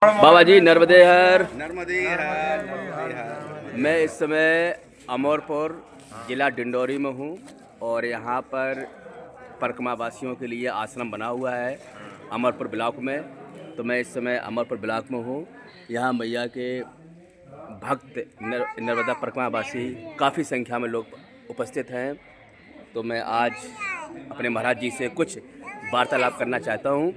बाबा जी नर्मदे हर। नर्मदे हर, नर्मदे हर। मैं इस समय अमरपुर ज़िला डिंडौरी में हूँ और यहाँ पर परिक्रमा वासियों के लिए आश्रम बना हुआ है अमरपुर ब्लॉक में। तो मैं इस समय अमरपुर ब्लॉक में हूँ। यहाँ मैया के भक्त नर्मदा परिक्रमा वासी काफ़ी संख्या में लोग उपस्थित हैं। तो मैं आज अपने महाराज जी से कुछ वार्तालाप करना चाहता हूँ।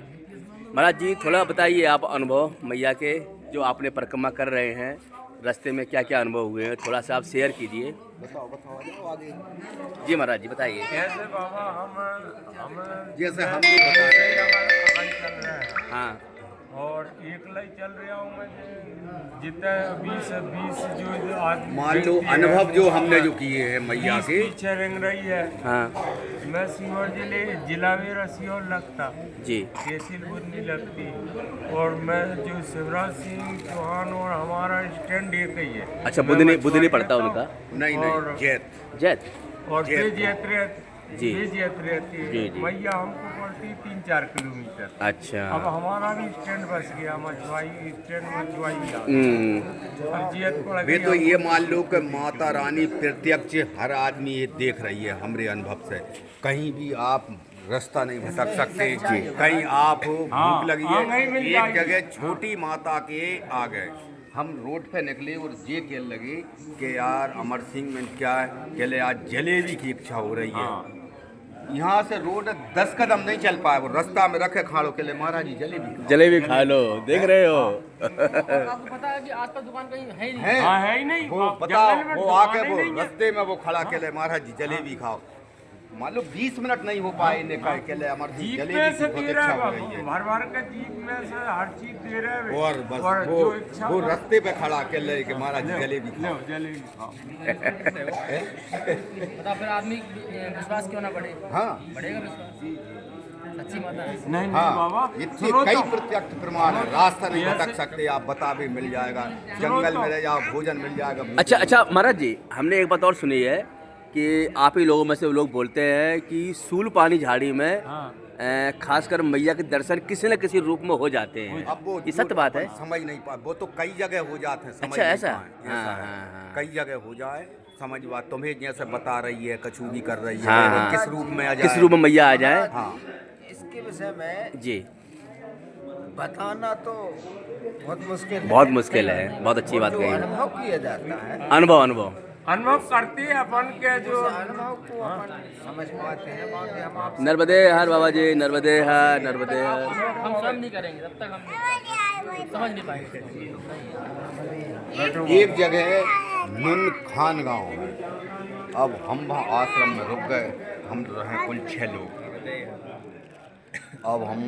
महाराज जी थोड़ा बताइए आप अनुभव मैया के जो आपने परिक्रमा कर रहे हैं, रास्ते में क्या क्या अनुभव हुए हैं, थोड़ा सा आप शेयर कीजिए। बताओ बताओ आगे। जी महाराज जी बताइए। कैसे बाबा हम जैसे हम भी बता रहे हैं। चल रहे हैं हाँ और एकला ही चल रहा हूँ मैं जितना 20 जो आदमी मान लो अनुभव जो हमने जो किए हैं मैया के। पीछे रंग रही है। हाँ मैं सीहोर जिला मेरा सीहोर लगता जी तहसील बुधनी लगती और मैं जो शिवराज सिंह चौहान और हमारा स्टैंड एक ही है। अच्छा मैं बुधनी मछुआरा पड़ता था उनका। नहीं और- नहीं जैत जैत और जैत तेज यात्रा जी। तेज यात्रा रहती जी, है जी। मैया हमको पड़ती 3-4 किलोमीटर। अच्छा अब हमारा भी स्टैंड बस गया मछुआई स्टैंड मछुआई का। अब जियत पड़ वे गई तो हमको। ये मान लो कि माता रानी प्रत्यक्ष हर आदमी ये देख रही है हमारे अनुभव से। कहीं भी आप रास्ता नहीं भटक सकते। कहीं आप हाँ, भूख लगी हाँ, नहीं मिल है एक जाएगी। जगह छोटी माता के आ गए। हम रोड पे निकले और ये कह लगे कि यार अमर सिंह में क्या है कह ले आज जलेबी की इच्छा हो रही है। यहाँ से रोड 10 कदम नहीं चल पाए, वो रास्ता में रखे खाड़ो के लिए महाराज जी जलेबी जलेबी खा लो, देख रहे हो। आपको पता है कि आसपास दुकान कहीं है ही नहीं। है। हाँ है ही नहीं वो जंगल बताओ में वो दुकान आके ही वो नहीं है। रास्ते में वो खड़ा के लिए महाराज जी जलेबी खाओ। मान लो 20 मिनट नहीं हो पाए इन्हें कह के लिए अमर सिंह जीप जलेबी में की से बहुत दे इच्छा रहा हो रही है है। भर भर के जीप में से हर चीज दे रहा है और बस जो इच्छा वो हो- रास्ते पे खड़ा के ले कि महाराज जी जलेबी लो खाओ। जलेबी खाओ। बता फिर आदमी विश्वास क्यों ना बढ़े? हाँ बढ़ेगा विश्वास। सच्ची माता है। नहीं नहीं हाँ बाबा इतने सुनो कई तो। प्रत्यक्ष प्रमाण है। रास्ता नहीं ऐसे- भटक सकते आप, बता भी मिल जाएगा, जंगल में रह जाओ भोजन मिल जाएगा। अच्छा अच्छा महाराज जी हमने एक बात और सुनी है कि आप ही लोगों में से लोग बोलते हैं कि सूल पानी झाड़ी में हाँ। खासकर मैया के दर्शन किसी न किसी रूप में हो जाते हैं। अब वो ये सत्य बात है। समझ नहीं पा, वो तो कई जगह हो जाते हैं समझ अच्छा, नहीं ऐसा? पाए। हाँ, ऐसा है। हाँ, हाँ। कई जगह हो जाए समझ बात तुम्हें जैसे बता रही है कछु भी कर रही है। हाँ, हाँ। किस रूप में आ जाए, किस रूप में मैया आ जाए। हाँ इसके विषय में जी बताना तो बहुत मुश्किल है। बहुत मुश्किल है, बहुत अच्छी बात जो कही। अनुभव किया जाता है अनुभव अनुभव अनुभव करते हैं अपन के जो उस अनुभव को अपन समझ पाते हैं। बाकी हम आप नर्मदे हर बाबा जी, नर्मदे हर, नर्मदे हर। हम स्वयं नहीं करेंगे तब तक हम समझ नहीं पाएंगे। एक जगह नुन खान गांव है। अब हम वहाँ आश्रम में रुक गए। हम रहे कुल 6 लोग। अब हम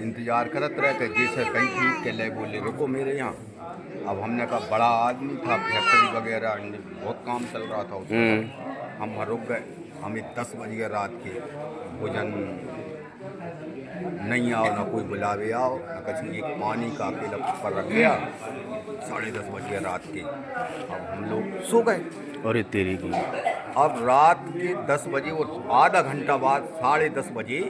इंतजार करत रहे कि जैसे कहीं ठीक के ले बोले रुको मेरे यहाँ। अब हमने कहा बड़ा आदमी था, फैक्ट्री वगैरह बहुत काम चल रहा था उसमें। हम वहाँ रुक गए। हमें 10 बज गए रात के। भोजन नहीं आओ ना कोई बुलावे आओ ना कुछ। एक पानी का अकेला ऊपर रख गया। 10:30 बज गए रात के। अब हम लोग सो गए। अरे तेरी की। अब रात के 10 बजे और आधा घंटा बाद 10:30 बजे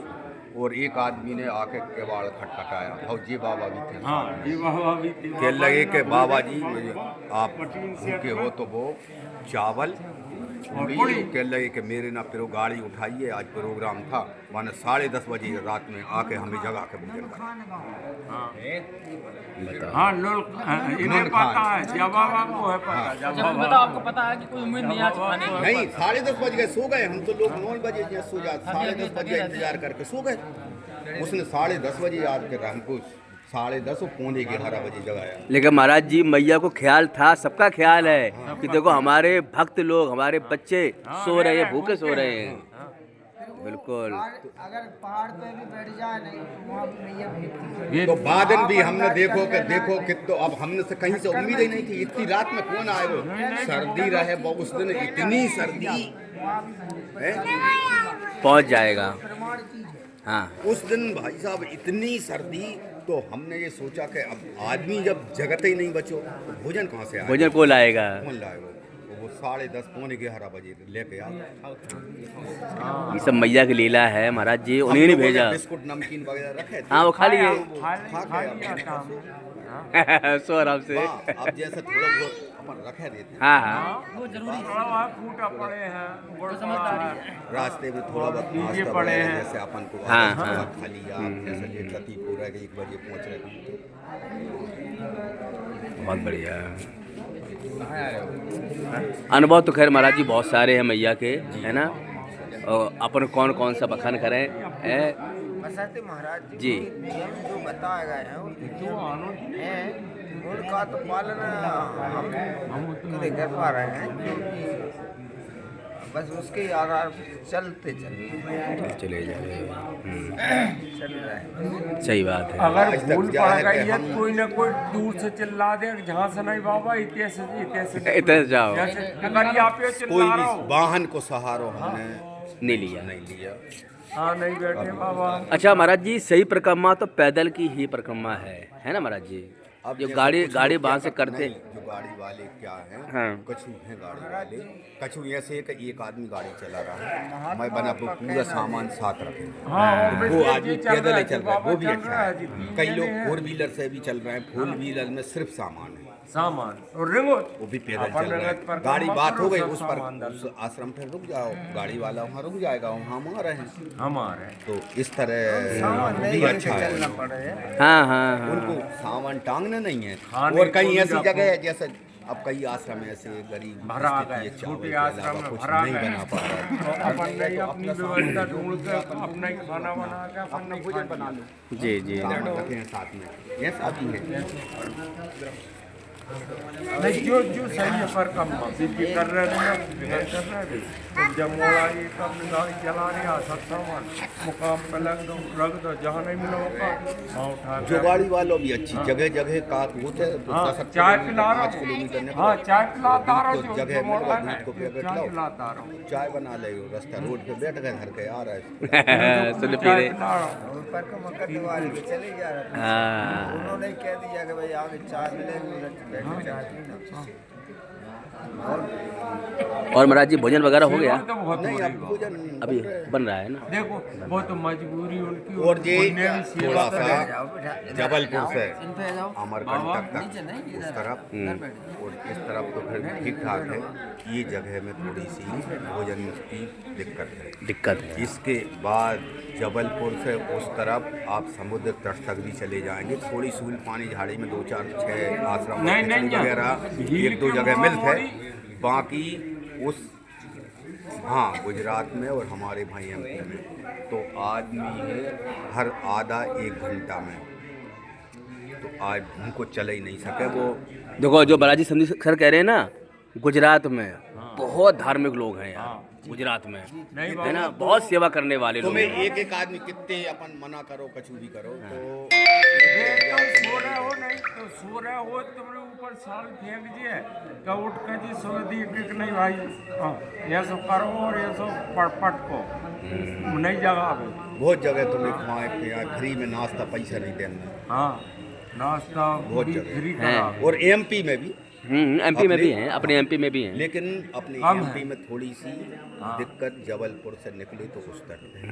और एक आदमी ने आके केवाड़ खटखटाया। फौजी बाबा भी थे। हाँ ये बाबा भी थी। कह लगे कि बाबा जी मुझे आप भूखे हो तो वो चावल पूड़ी। कह लगे कि मेरे ना फिर गाड़ी उठाइए, आज प्रोग्राम था। माने 10:30 बजे रात में आके हमें जगा के भोजन करा। हाँ लोल इन्हें पता है जब बाबा को है पता जब जब बाबा बताओ आपको पता है कि कोई उम्मीद नहीं आज खाने की। नहीं 10:30 बज गए सो गए। हम तो लोग 9 बजे जो सो जाते, 10:30 बजे इंतजार करके सो गए। उसने 10:30 बजे याद कर हमको 10:30 और 11:45 बजे जगाया। लेकिन महाराज जी मैया को ख्याल था, सबका ख्याल है कि देखो हमारे भक्त लोग, हमारे बच्चे सो रहे हैं, भूखे सो रहे हैं। बिल्कुल। अगर पहाड़ पे भी बैठ जाए नहीं तो वहाँ भी मैया भेजती है। तो बादल भी हमने देखो कि तो अब हमने से कहीं से उम्मीद ही नहीं थी। इतनी रात में कौन आए वो, सर्दी रहे वो उस दिन, इतनी सर्दी है। पहुंच जाएगा। प्रमाण चीज है। हाँ उस दिन भाई साहब इतनी सर्दी। तो हमने ये सोचा कि अब आदमी जब जगत ही नहीं बचो तो भोजन कहाँ से आएगा, भोजन को लाएगा। कौन लाएगा। वो वो 10:30 पौने 11 बजे लेके आओ। ये सब मैया की लीला है महाराज जी, उन्हीं ने भेजा। बिस्कुट नमकीन वगैरह रखे थे। हाँ वो खा लिए खा लिया था हमने। सो आराम से। अब जैसे थोड़ा बहुत अपन रखे देते हैं। हाँ हाँ वो जरूरी है। थोड़ा वहाँ फूटा पड़े हैं, गुड़ समझदारी पड़ा है। रास्ते में थोड़ा बहुत नीचे नाश्ता पड़े वगैरह हैं। जैसे अपन को हाँ, आदत हाँ। थोड़ा खा लिया। जैसे लेट लतीफ हो रहा है कि 1 बजे पहुँच रहे हैं। बहुत बढ़िया। अनुभव तो खैर महाराज जी बहुत सारे हैं मैया के, है ना। और अपन कौन कौन सा बखान करें है बसंती महाराज जी। नियम जो बताए गए हैं उनका तो पालन हम कभी कर पा रहे हैं, क्योंकि बस उसके आधार पर चलते चले जाए। चल रहे हैं। सही बात है। अगर आज तक भूल पड़ जाहिर है गई है हम- कोई ना कोई दूर से चिल्ला दे, जहाँ से नहीं बाबा इतने से इतने जाओ। जैसे अगर यहाँ पे कोई चिल्ला भी रहा हो, वाहन को सहारो हमने नहीं लिया। नहीं लिया। हाँ नहीं बैठे बाबा। अच्छा महाराज जी, सही परिक्रमा तो पैदल की ही परिक्रमा है ना महाराज जी। अब जो जैसे गाड़ी कुछ गाड़ी लोग वहाँ क्या से करते नहीं, जो गाड़ी वाले क्या हैं, हाँ। कछु हैं गाड़ी वाले। कछु ऐसे है कि एक आदमी गाड़ी चला रहा है, मैं बना वो पूरा सामान साथ रखे। हाँ और वो वैसे आदमी ये चल पैदल रहा ही है, चल रहा है, वो भी चल अच्छा रहा है। जी, कई तीन लोग हैं। 4 व्हीलर से भी चल रहे हैं, 4 व्हीलर में सिर्फ सामान है, सामान और रिंगो वो भी पैदल अपन चल रहे रंगत पर हैं। गाड़ी काम बात करो, हो गई, सब उस पर सामान डाल। उस आश्रम पर रुक जाओ, गाड़ी वाला वहाँ रुक जाएगा, वहाँ हम आ रहे हैं। हमारे तो इस तरह सामान वो नहीं भी लेके अच्छा चलना है। पड़े है। हाँ हाँ हाँ। उनको सामान टांगना नहीं है। हाँ, और नहीं, कई कोई ऐसी आपको- जगह है जैसे अब कई आश्रम ऐसे गरीब भरा स्थिति है, गए, चावल छोटे के आश्रम अलावा में कुछ भरा नहीं गए। बना पा रहा है। तो अपन नहीं अपनी व्यवस्था ढूंढ के अपना ही खाना बना के अपन नहीं भोजन बना लो। जी जी। सामान रखे हैं साथ में, ऐसा भी है। नहीं जो जो सही है पर कम बीपी कर रहे थे ना, फिगर कर रहे थे, तो जब मोड़ा ये कब गाड़ी चला रहा सब सामान मुकाम पे रख दो, जहाँ नहीं मिला होगा वहाँ उठा के। जो गाड़ी वालों भी अच्छी जगह जगह का होते हैं, तो हाँ 10 चाय किलोमीटर, पिला रहा 5 किलोमीटर हूँ, निकलो। हाँ चाय पिलाता रहा दूध जो को जो जगह मोड़ा मिल है, दूध को पैकेट चाय लाओ, पिलाता रहा हूँ। चाय बना ले, रास्ता रोड पे बैठ गए, घर के आ रहा है। सुन पी चाय रहे। पिला रहा हूँ। और पर को मक्का दिवाली के चले जा रहे थे। हाँ उन्होंने कह दिया कि भाई आगे चाय मिलेगी, उधर बैठे चाय पीना। और महाराज जी भोजन वगैरह हो गया? तो बहुत नहीं हो रही अब बात। भोजन अभी बन रहा है ना। देखो वो तो मजबूरी उनकी, और ये उन्हें भी सेवा थोड़ा करें। सा जबलपुर से इन पे जाओ। अमरकंटक तक उस तरफ और इस तरफ तो फिर ठीक ठाक है। ये जगह में थोड़ी सी भोजन की दिक्कत है। इसके बाद जबलपुर से उस तरफ आप समुद्र तट तक भी चले जाएंगे, थोड़ी सूल पानी झाड़ी में 2 4 6 आश्रम नहीं, नहीं, खिचड़ी वगैरह झील 1 2 के जगह वहाँ मिलते थोड़ी- हैं। बाकी उस हाँ गुजरात में और हमारे भाई एमपी में तो आदमी है हर आधा 1 घंटा में, तो आज हमको चल ही नहीं सके वो। देखो जो बालाजी संदीप सर कह रहे हैं ना, गुजरात में बहुत धार्मिक लोग हैं यार, गुजरात में नहीं है ना, बहुत सेवा करने वाले लोग तुम्हें हैं। एक एक आदमी कितने अपन मना करो कछु भी करो तो सो रहे हो नहीं तो सो रहे हो, तुम्हारे ऊपर साल फेंक दिए तो उठ के जी सो दी कि नहीं भाई, हाँ ये सब करो और ये सब पट को नहीं जगह पे। बहुत जगह तुम्हें खाए पिया फ्री में नाश्ता पैसा नहीं देना। हाँ नाश्ता बहुत भी जगह फ्री हैं। करा। और एमपी में भी, एमपी में अपने- भी हैं, अपने एमपी में भी हैं। लेकिन अपने कम एमपी है। में थोड़ी सी दिक्कत, जबलपुर से निकले तो उस तरफ है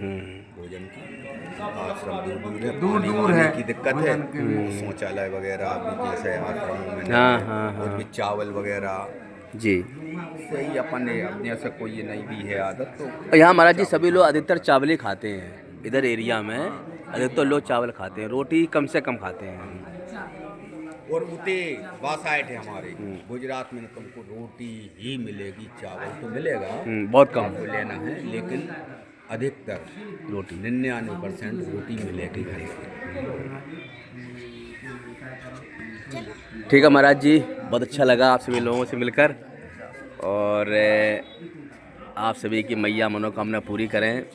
भोजन की। आश्रम दूर है, दूर पानी दूर वानी है, की दिक्कत है, भोजन की भी। शौचालय वगैरह भी जैसे आश्रमों में नहीं हाँ, है, हाँ, और हाँ। भी चावल वगैरह जी। सही अपन अपने से कोई ये नहीं भी है आदत तो और यहाँ महाराज जी सभी लोग अधिकतर चावल ही खाते हैं, इधर एरिया में अधिकतर लोग चावल खाते हैं, रोटी कम से कम खाते हैं। और उते बासाइट है हमारे गुजरात में, तुमको रोटी ही मिलेगी, चावल तो मिलेगा बहुत कम आपको लेना है, लेकिन अधिकतर रोटी। 99% रोटी मिलेगी घर ठीक है महाराज जी, बहुत अच्छा लगा आप सभी लोगों से मिलकर, और आप सभी की मैया मनोकामना पूरी करें,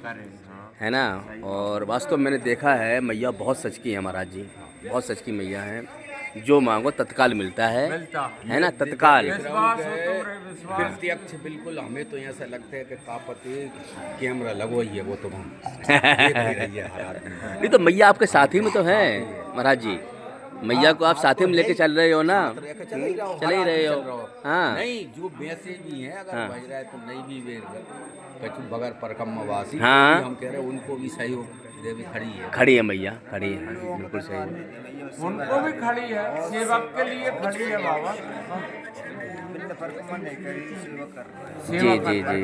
है ना। और वास्तव में मैंने देखा है मैया बहुत सच की है महाराज जी, बहुत सच की मैया है, जो मांगो तत्काल मिलता है ना, तत्काल। विश्वास हो तुम्हारे विश्वास। प्रत्यक्ष बिल्कुल हमें तो ऐसा लगता है कि कापते कैमरा लगो ही है, वो तो हम देख ही रही है हर आदमी। नहीं तो मैया आपके साथी में तो है महाराज जी, मैया को आप साथ में लेके चल रहे हो ना? चले ही रहे हो हाँ। नहीं जो वैसे भी हैं अगर हाँ। बज रहा है तो नहीं भी वेर कछु बगैर परकमवासी हाँ। हम कह रहे हैं उनको भी सहयोग देवी खड़ी खड़ी है मैया, खड़ी है, बिल्कुल सही है। उनको भी खड़ी है, सेवक के लिए खड़ी है बाबा। बिल्कुल परिक्रमा नहीं करी, सेवा कर रहे हैं। जी जी जी।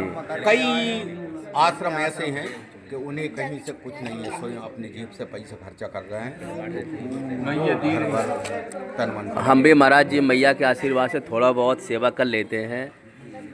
कई आश्रम ऐसे हैं कि उन्हें कहीं से कुछ नहीं है, स्वयं अपनी जेब से पैसा खर्चा कर रहे हैं। मैया दी घर भर तन मन से। हम भी महाराज जी मैया के आशीर्वाद से थोड़ा बहुत सेवा कर लेते हैं।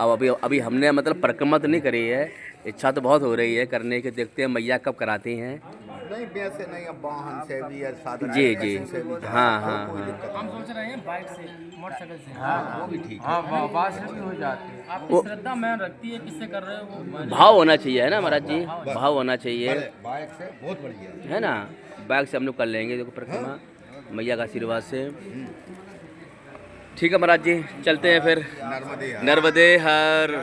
अब अभी हमने मतलब परिक्रमा तो नहीं करी है, इच्छा तो बहुत हो रही है करने की, देखते हैं मैया कब कराती हैं। नहीं वैसे नहीं, अब वाहन से भी या साधन जी, से जी। से भी जा हाँ, सकते हो, हाँ, कोई हाँ। दिक्कत हम सोच रहे हैं बाइक से, मोटरसाइकिल से। नहीं। वो भी ठीक है। हाँ बाबा से भी हो जाते हैं। आपकी श्रद्धा मैं रखती है, किससे कर रहे हो वो भाव होना चाहिए है ना महाराज जी, भाव होना चाहिए बाइक से बहुत बढ़िया है ना। बाइक से हम लोग कर लेंगे देखो परिक्रमा मैया का आशीर्वाद से। ठीक है महाराज जी, चलते हैं फिर। नर्मदे नर्मदे हर।